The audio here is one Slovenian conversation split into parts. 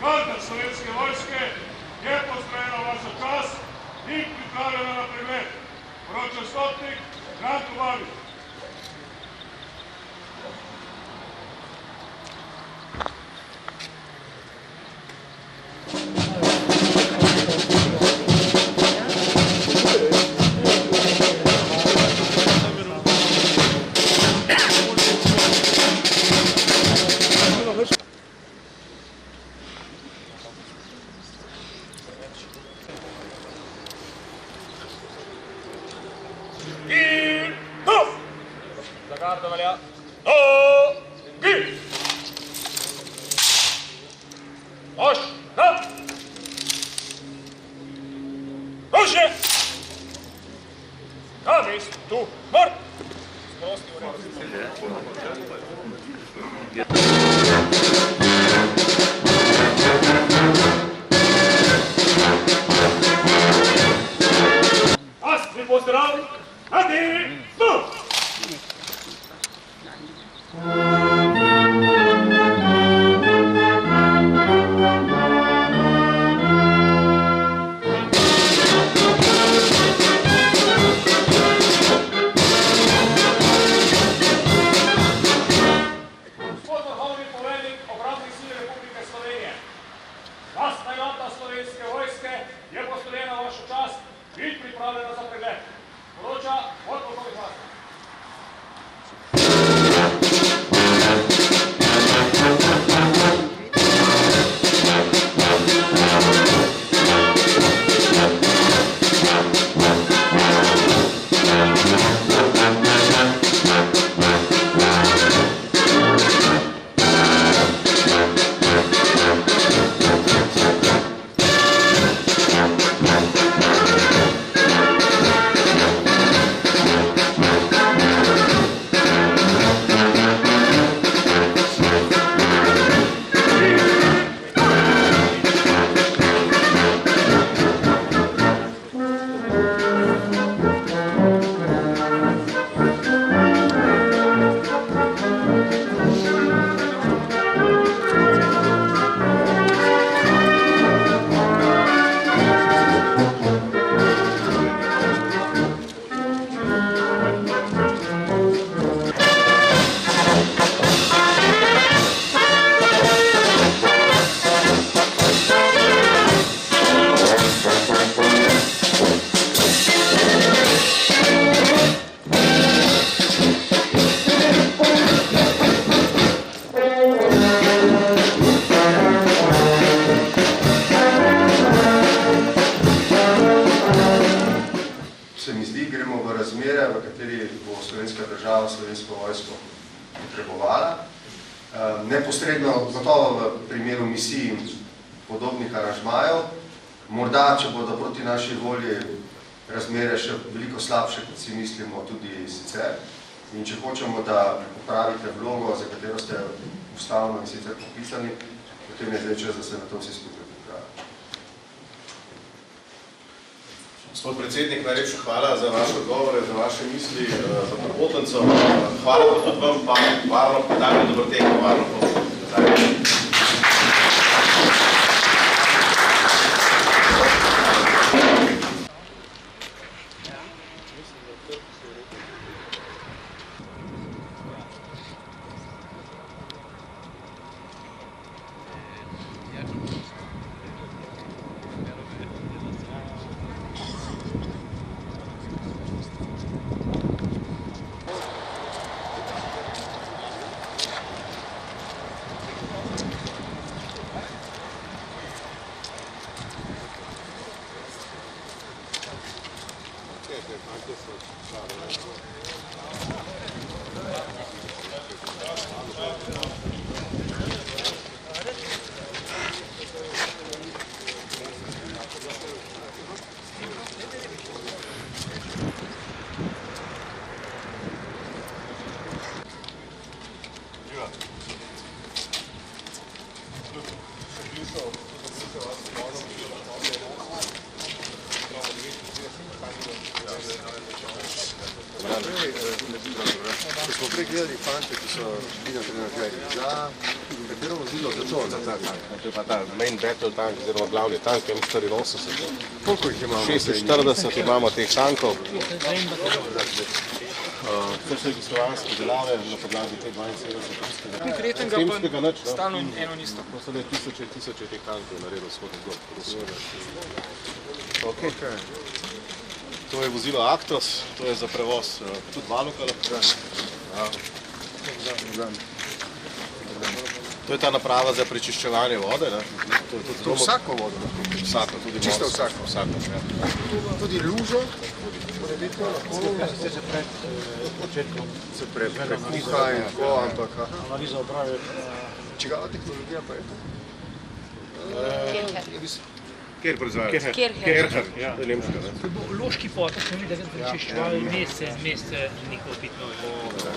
Garda Slovenske vojske je postrojena v vašo čast in pripravljena na pregled. Poroča stotnik Branko Babič. Garda velja. Mož, na! Može! Na mestu, tu, mrt! Sprosti v Astri pozdrav! Adi! Tu! Slovenske vojske je postrojena v vašo čast in pripravljena za pregled. Poroča podpolkovnik Hrastnik. Se mi zdi, gremo v razmere, v kateri bo slovenska država slovensko vojsko potrebovala. Neposredno, gotovo v primeru misij in podobnih aranžmajev, morda, če bodo proti naši volji razmere še veliko slabše, kot si mislimo tudi sicer. In če hočemo, da popravite vlogo, za katero ste ustavno in sicer popisani, potem je zdaj čas, da se na to vsi skupaj pripravi. Gospod predsednik, najlepša hvala za vaše odgovore, za vaše misli, za popotnico. Hvala pa tudi vam, pa varno podanje, dobro teko, varno podanje. Če smo prej gledali fante, ki so bili na trenerju, Katero vozilo za to? To je pa ta main battle tank, oziroma glavni tank, M84. Koliko jih imamo? 46 imamo teh tankov. To so jugoslovanske delave na podlagi te 72. Konkretnega pa stalno eno in isto. To so le tisoče teh tankov naredil vzhodni blok. To je vozilo Actros, to je za prevoz tudi Valuka lahko. To je ta naprava za prečiščevanje vode. To vsako vodo? Vsako, tudi morsko. Čisto vsako? Tudi lužo? Se prekuha in tako, ampak... Analiza opravi. Čigava tehnologija pa je to? Kjer proizvajajo? Kerher. To je nemška, ne? To je bil loški potok, smo videli, da ga prečiščevali mesece njihovo pitno vodo.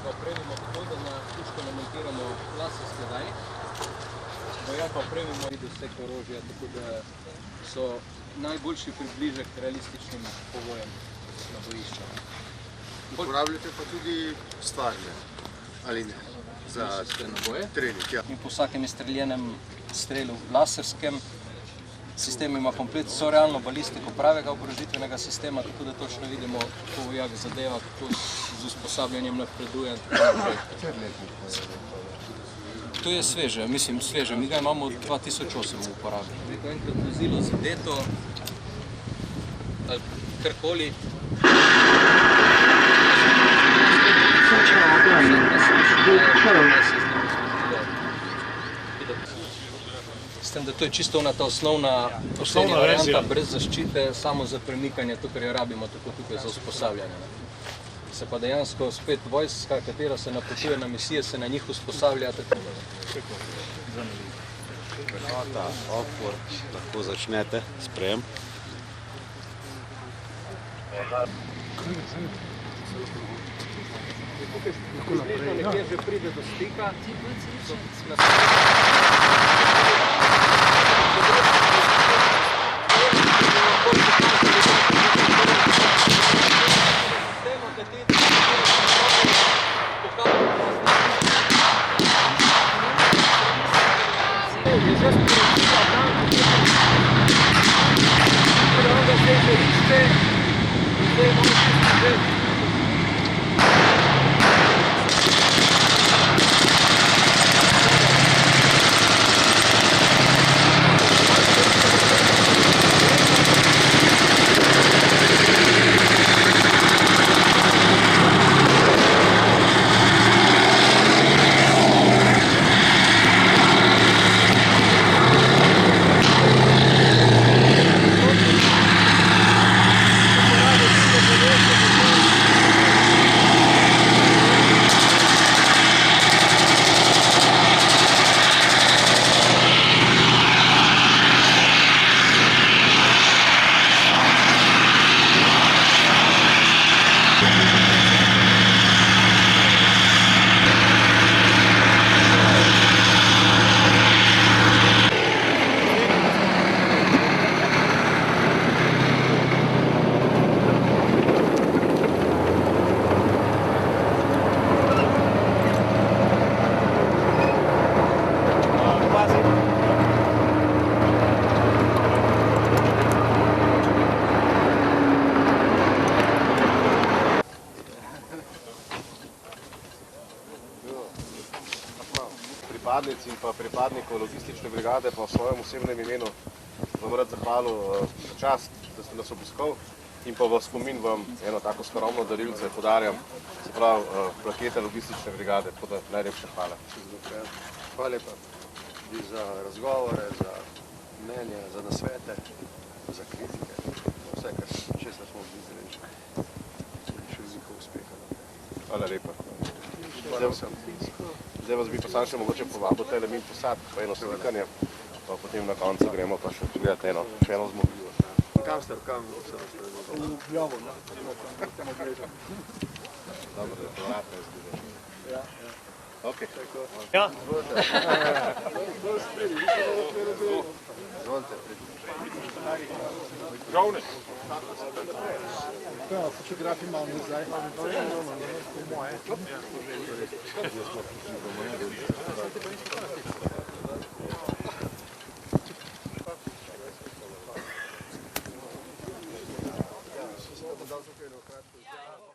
Opremimo tako, da na puško namontiramo laserske dajnik. Vojaka opremimo vse orožja, tako da so najboljši približek realističnim povojem na bojišča. Uporabljate pa tudi stvarne, ali ne? Za naboje. trening, ja. In po vsakem izstreljenem strelu laserskem sistem ima komplet vso realno balistiko pravega oborožitvenega sistema, tako da točno vidimo, kako vojak zadeva, kako z usposabljanjem napreduje. To je sveže, sveže. Mi ga imamo od 2008 v uporabi. Ko je enkrat vozilo zadeto, ali karkoli, s tem, da to je čisto ona ta osnovna varianta, brez zaščite, samo za premikanje, to, kar jo rabimo tako tukaj za usposabljanje. Se pa dejansko spet vojska, katera se napotuje na misije, se na njih usposablja. Ta opor, lahko začnete sprejem. Približno nekje že pride do stika. Pripadnic in pa pripadnikov logistične brigade pa v svojem osebnem imenu vam rad zahvalil za čast, da ste nas obiskal in pa v spomin vam eno tako skromno darilce podarjam, se pravi plakete logistične brigade, tako da najlepša hvala. Hvala lepa tudi za razgovore, za mnenje, za nasvete, za kritike, vse, kar česar smo bili zreči. Še veliko uspeha. Hvala lepa. Hvala vsem. Zdaj vas bi pa sam še mogoče povabil tele min posad, pa eno slikanje, pa potem na koncu gremo pa še gledati še eno zmogljivost. Kam ste? Kam ste? V Ljavo, ne? Dobro, da je to vrata izgleda. Ja. Ok. Ja. Izvolite. Žal ne. Fotografi malo nazaj. Ja.